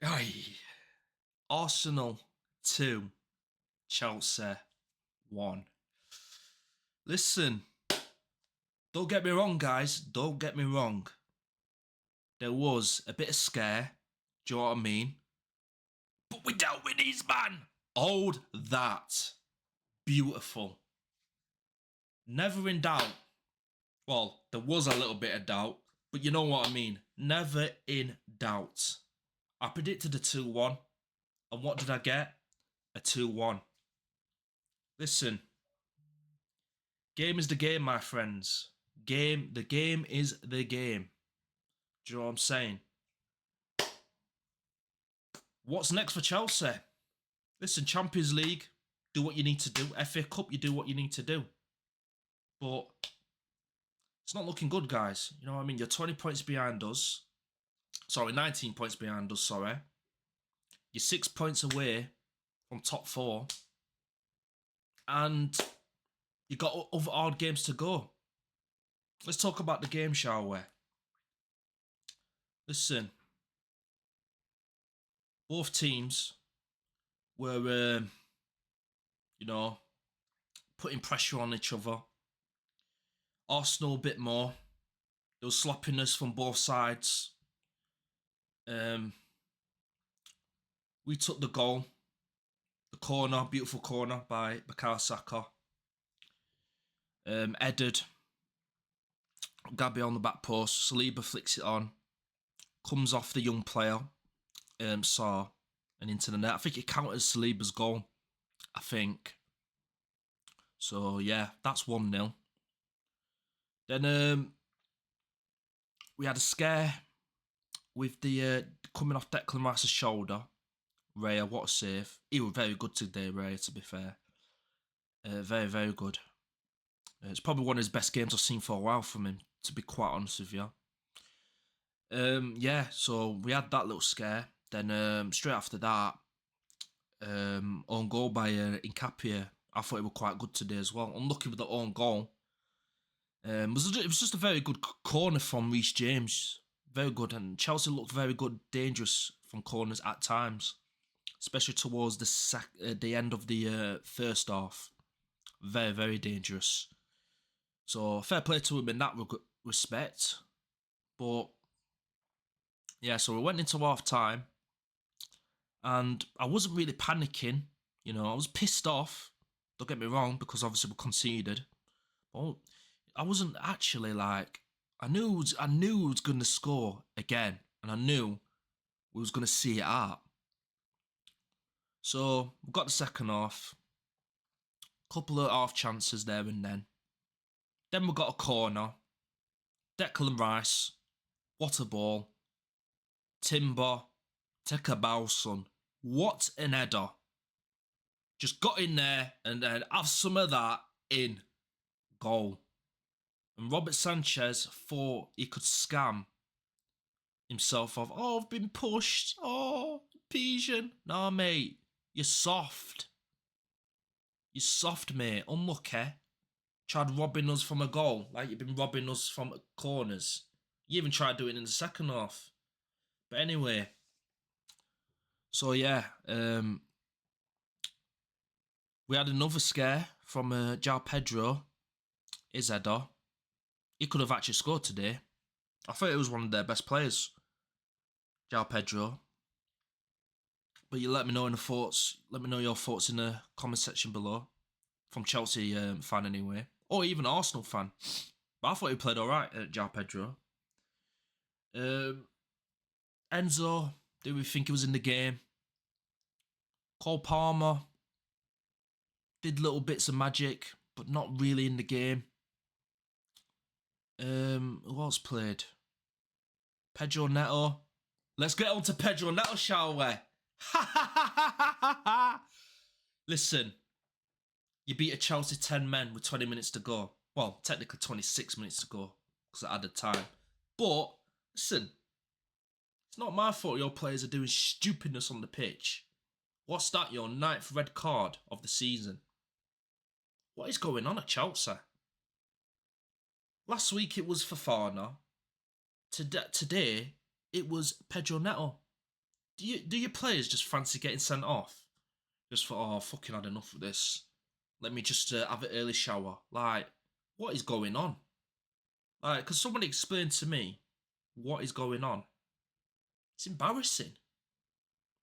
Aye. Arsenal 2, Chelsea 1. Listen, don't get me wrong, guys. Don't get me wrong. There was a bit of scare. Do you know what I mean? But we dealt with these, man. Hold that. Beautiful. Never in doubt. Well, there was a little bit of doubt, but you know what I mean. Never in doubt. I predicted a 2-1. And what did I get? A 2-1. Listen. Game is the game, my friends. The game is the game. Do you know what I'm saying? What's next for Chelsea? Listen, Champions League, do what you need to do. FA Cup, you do what you need to do. But it's not looking good, guys. You know what I mean? You're 20 points behind us. Sorry, 19 points behind us, sorry. You're 6 points away from top 4. And you got other hard games to go. Let's talk about the game, shall we? Listen. Both teams were, putting pressure on each other. Arsenal a bit more. There was sloppiness from both sides. We took the goal. The corner, beautiful corner by Bukayo Saka. Headed. Gabi on the back post. Saliba flicks it on. Comes off the young player. Saw and into the net. I think it counted as Saliba's goal. I think. So yeah, that's 1-0. Then we had a scare with the coming off Declan Rice's shoulder. Raya, what a save. He was very good today, Raya, to be fair. Very, very good. It's probably one of his best games I've seen for a while from him, to be quite honest with you. Yeah, so we had that little scare. Then straight after that, own goal by Nkapia. I thought it was quite good today as well. Unlucky with the own goal. It was just a very good corner from Reece James. Very good. And Chelsea looked very good, dangerous from corners at times. Especially towards the end of the first half. Very, very dangerous. So fair play to him in that respect. But yeah, so we went into half time. And I wasn't really panicking. I was pissed off. Don't get me wrong, because obviously we conceded. But I wasn't actually like... I knew we was going to score again. And I knew we was going to see it out. So, we got the second half. Couple of half chances there and then. Then we got a corner. Declan Rice. What a ball. Timber. Take a bow, son. What an header. Just got in there and then have some of that in goal. And Robert Sanchez thought he could scam himself off. Oh, I've been pushed. Oh, Pigeon. Nah, mate. You're soft. You're soft, mate. Unlucky. Tried robbing us from a goal. Like you've been robbing us from corners. You even tried doing it in the second half. But anyway. So yeah. We had another scare from João Pedro. His header. He could have actually scored today. I thought it was one of their best players. João Pedro. But you let me know in the thoughts. Let me know your thoughts in the comment section below. From Chelsea fan anyway. Or even Arsenal fan. But I thought he played alright at João Pedro. Enzo. Did we think he was in the game? Cole Palmer. Did little bits of magic. But not really in the game. Who else played? Pedro Neto. Let's get on to Pedro Neto, shall we? Listen, you beat a Chelsea 10 men with 20 minutes to go. Well, technically 26 minutes to go because I added time. But, listen, it's not my fault your players are doing stupidness on the pitch. What's that, your 9th red card of the season? What is going on at Chelsea? Last week it was Fofana. Today it was Pedro Neto. do your players just fancy getting sent off? Just for, oh, fucking had enough of this. Let me just have an early shower. Like, what is going on? Like, because somebody explained to me what is going on. It's embarrassing.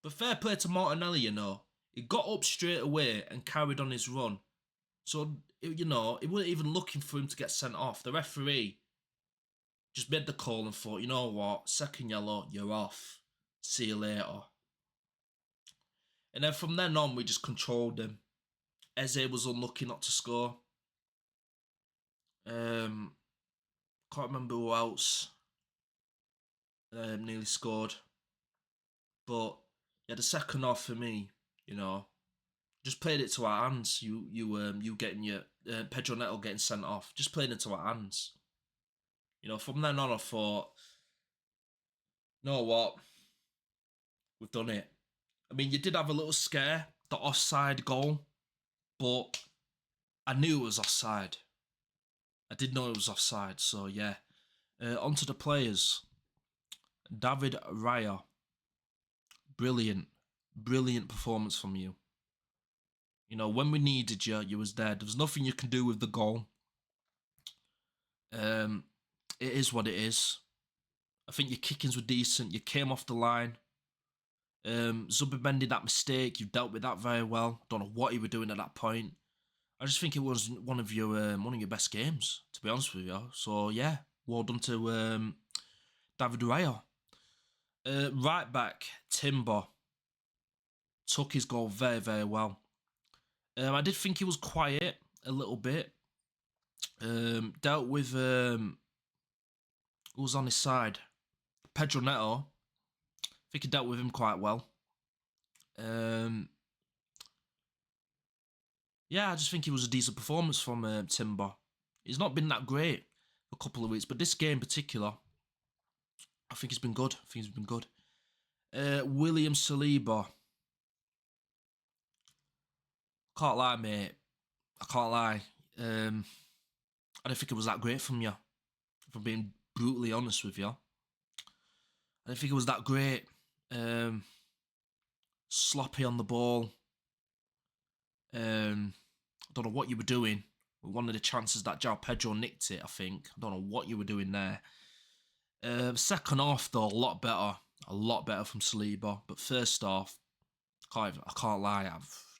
But fair play to Martinelli, you know. He got up straight away and carried on his run. So, you know, he wasn't even looking for him to get sent off. The referee just made the call and thought, you know what, second yellow, you're off. See you later. And then from then on, we just controlled him. Eze was unlucky not to score. Can't remember who else nearly scored. But yeah, the second half for me, you know, just played it to our hands. You getting your Pedro Neto getting sent off. Just played it to our hands. You know, from then on, I thought, you know what, we've done it. I mean, you did have a little scare, the offside goal, but I knew it was offside. I did know it was offside, so yeah. On to the players. David Raya. Brilliant performance from you. You know, when we needed you, you was there. There was nothing you can do with the goal. It is what it is. I think your kickings were decent. You came off the line. Zubimendi, that mistake, you've dealt with that very well. Don't know what you were doing at that point. I just think it was one of your best games, to be honest with you. So yeah, well done to David Raya. Right back, Timber took his goal very, very well. I did think he was quiet a little bit. Dealt with who was on his side, Pedro Neto. I think he dealt with him quite well. Yeah, I just think it was a decent performance from Timber. He's not been that great for a couple of weeks, but this game in particular, I think he's been good. William Saliba. Can't lie, mate. I can't lie. I don't think it was that great from you. If I'm being brutally honest with you. I don't think it was that great. Sloppy on the ball. I don't know what you were doing with one of the chances that João Pedro nicked it, I think. I don't know what you were doing there. Second half, though, a lot better from Saliba. But first half, I can't lie,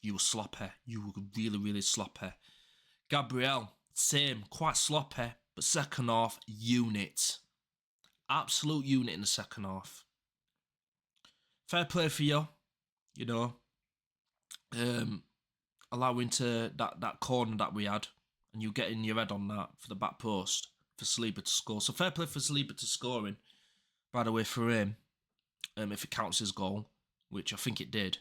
you were sloppy. You were really, really sloppy. Gabriel, same, quite sloppy. But second half, unit. Absolute unit in the second half. Fair play for you, you know. Allowing to that corner that we had, and you getting your head on that for the back post for Saliba to score. So fair play for Saliba to scoring, by the way, for him, if it counts as goal, which I think it did.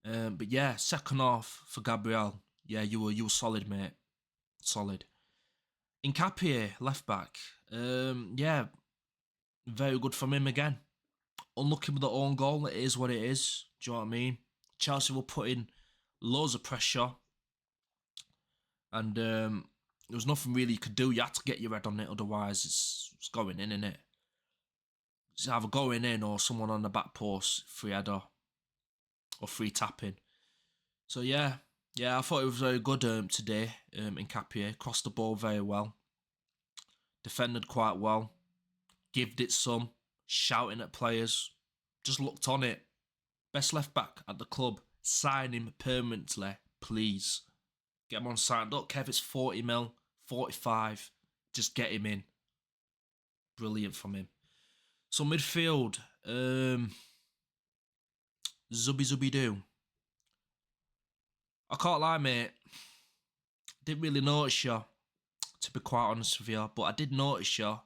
But yeah, second half for Gabriel. Yeah, you were solid, mate. Solid. Nkapie, left back. Yeah, very good from him again. Unlucky with the own goal. It is what it is. Do you know what I mean? Chelsea were putting loads of pressure, and there was nothing really you could do. You had to get your head on it, otherwise it's going in, innit? It's either going in or someone on the back post, free header or free tapping. So yeah, I thought it was very good today. Nkapie crossed the ball very well, defended quite well, gived it some, shouting at players, just looked on it. Best left back at the club. Sign him permanently, please. Get him on sign. Don't care if it's 40 mil, 45. Just get him in. Brilliant from him. So midfield, Zubby Doo. I can't lie, mate. Didn't really notice you, to be quite honest with you. But I did notice you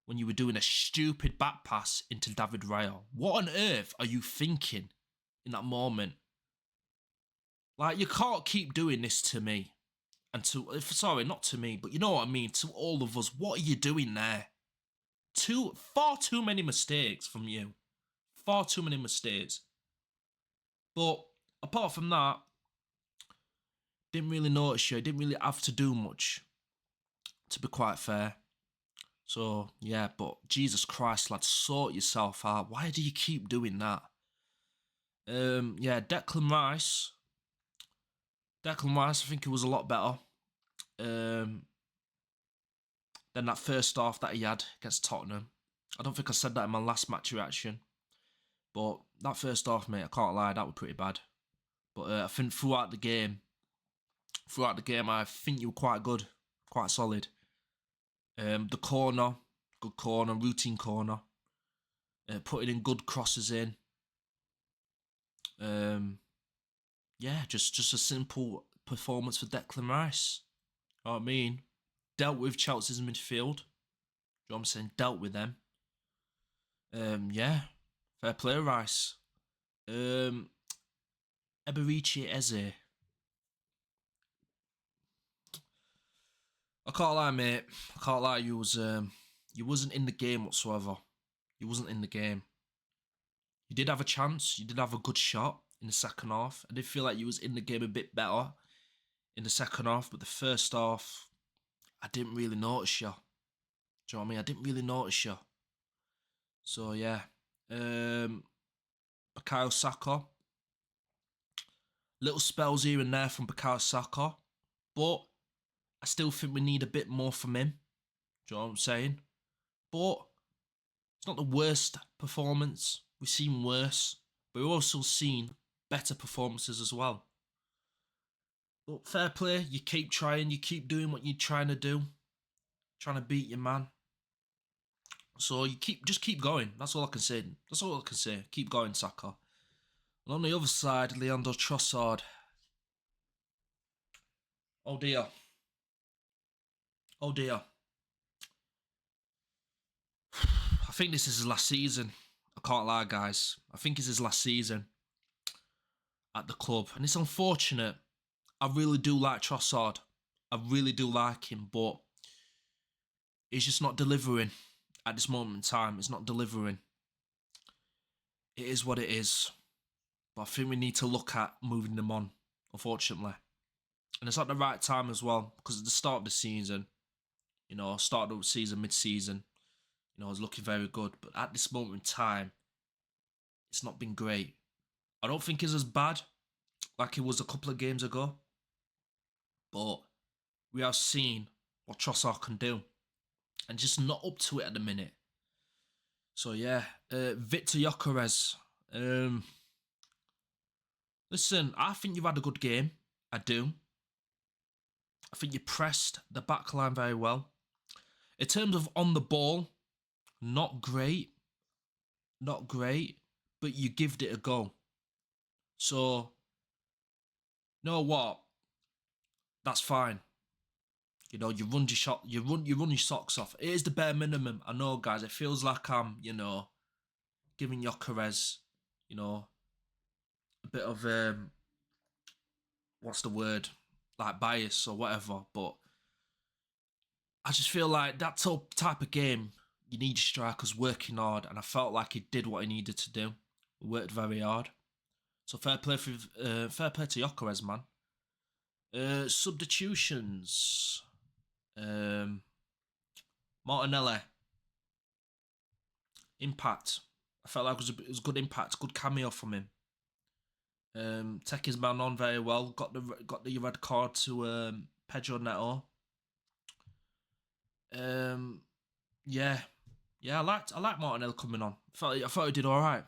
when you were doing a stupid back pass into David Raya. What on earth are you thinking in that moment? Like, you can't keep doing this to me. And sorry, not to me, but you know what I mean, to all of us. What are you doing there? Far too many mistakes from you. Far too many mistakes. But apart from that, didn't really notice you. Didn't really have to do much, to be quite fair. So yeah, but Jesus Christ, lad, sort yourself out. Why do you keep doing that? Yeah, Declan Rice. Declan Rice, I think it was a lot better. Than that first half that he had against Tottenham. I don't think I said that in my last match reaction. But that first half, mate, I can't lie, that was pretty bad. But I think throughout the game, I think you were quite good, quite solid. The corner, good corner, routine corner. Putting in good crosses in. Yeah, just a simple performance for Declan Rice. You know what I mean? Dealt with Chelsea's midfield. You know what I'm saying? Dealt with them. Yeah, fair play, Rice. Eberechi Eze. I can't lie, mate. I can't lie. You wasn't in the game whatsoever. You wasn't in the game. You did have a chance. You did have a good shot in the second half. I did feel like you was in the game a bit better in the second half, but the first half, I didn't really notice you. Do you know what I mean? I didn't really notice you. So yeah, Bukayo Saka. Little spells here and there from Bukayo Saka, but I still think we need a bit more from him. Do you know what I'm saying? But it's not the worst performance. We've seen worse, but we've also seen better performances as well. But fair play, you keep trying, you keep doing what you're trying to do, trying to beat your man. So you just keep going. That's all I can say. That's all I can say. Keep going, Saka. And on the other side, Leandro Trossard. Oh dear. Oh dear. I think this is his last season. I can't lie, guys. I think it's his last season at the club. And it's unfortunate. I really do like Trossard. I really do like him, but he's just not delivering at this moment in time. It's not delivering. It is what it is. But I think we need to look at moving them on, unfortunately. And it's at the right time as well, because at the start of the season, start of the season, mid-season, I was looking very good. But at this moment in time, it's not been great. I don't think it's as bad like it was a couple of games ago. But we have seen what Trossard can do. And just not up to it at the minute. So yeah, Victor Gyökeres. Listen, I think you've had a good game. I do. I think you pressed the back line very well. In terms of on the ball, not great. Not great. But you gave it a go. So, you know what? That's fine. You run your shot, you run your socks off. It is the bare minimum. I know, guys. It feels like I'm, giving Gyökeres, a bit of what's the word? Like bias or whatever. But I just feel like that type of game, you need strikers working hard, and I felt like he did what he needed to do. He worked very hard. So fair play to Gyökeres, man. Substitutions. Martinelli. Impact. I felt like it was good impact, good cameo from him. Take his man on very well. Got the red card to Pedro Neto. Yeah, I liked Martinelli coming on. I thought he did all right.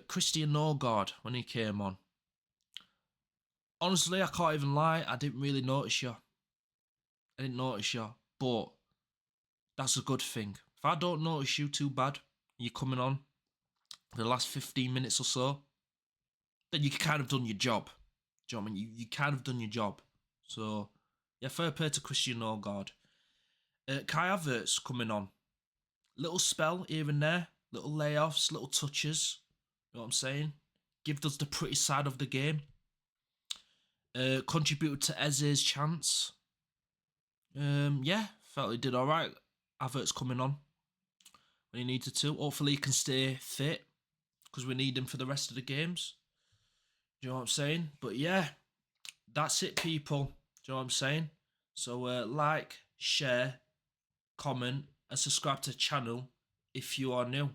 Christian Norgard when he came on. Honestly, I can't even lie. I didn't really notice you. But that's a good thing. If I don't notice you too bad, you're coming on for the last 15 minutes or so, then you kind of done your job. Do you know what I mean? You kind of done your job. So, yeah, fair play to Christian Norgard. Kai Havertz coming on. Little spell here and there. Little layoffs, little touches. You know what I'm saying? Give us the pretty side of the game. Contributed to Eze's chance. Yeah, felt he did alright. Havertz coming on when he needed to. Hopefully he can stay fit, because we need him for the rest of the games. Do you know what I'm saying? But yeah, that's it, people. Do you know what I'm saying? So like, share, comment, and subscribe to the channel if you are new.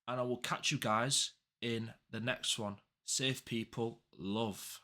And I will catch you guys in the next one. Safe people, love.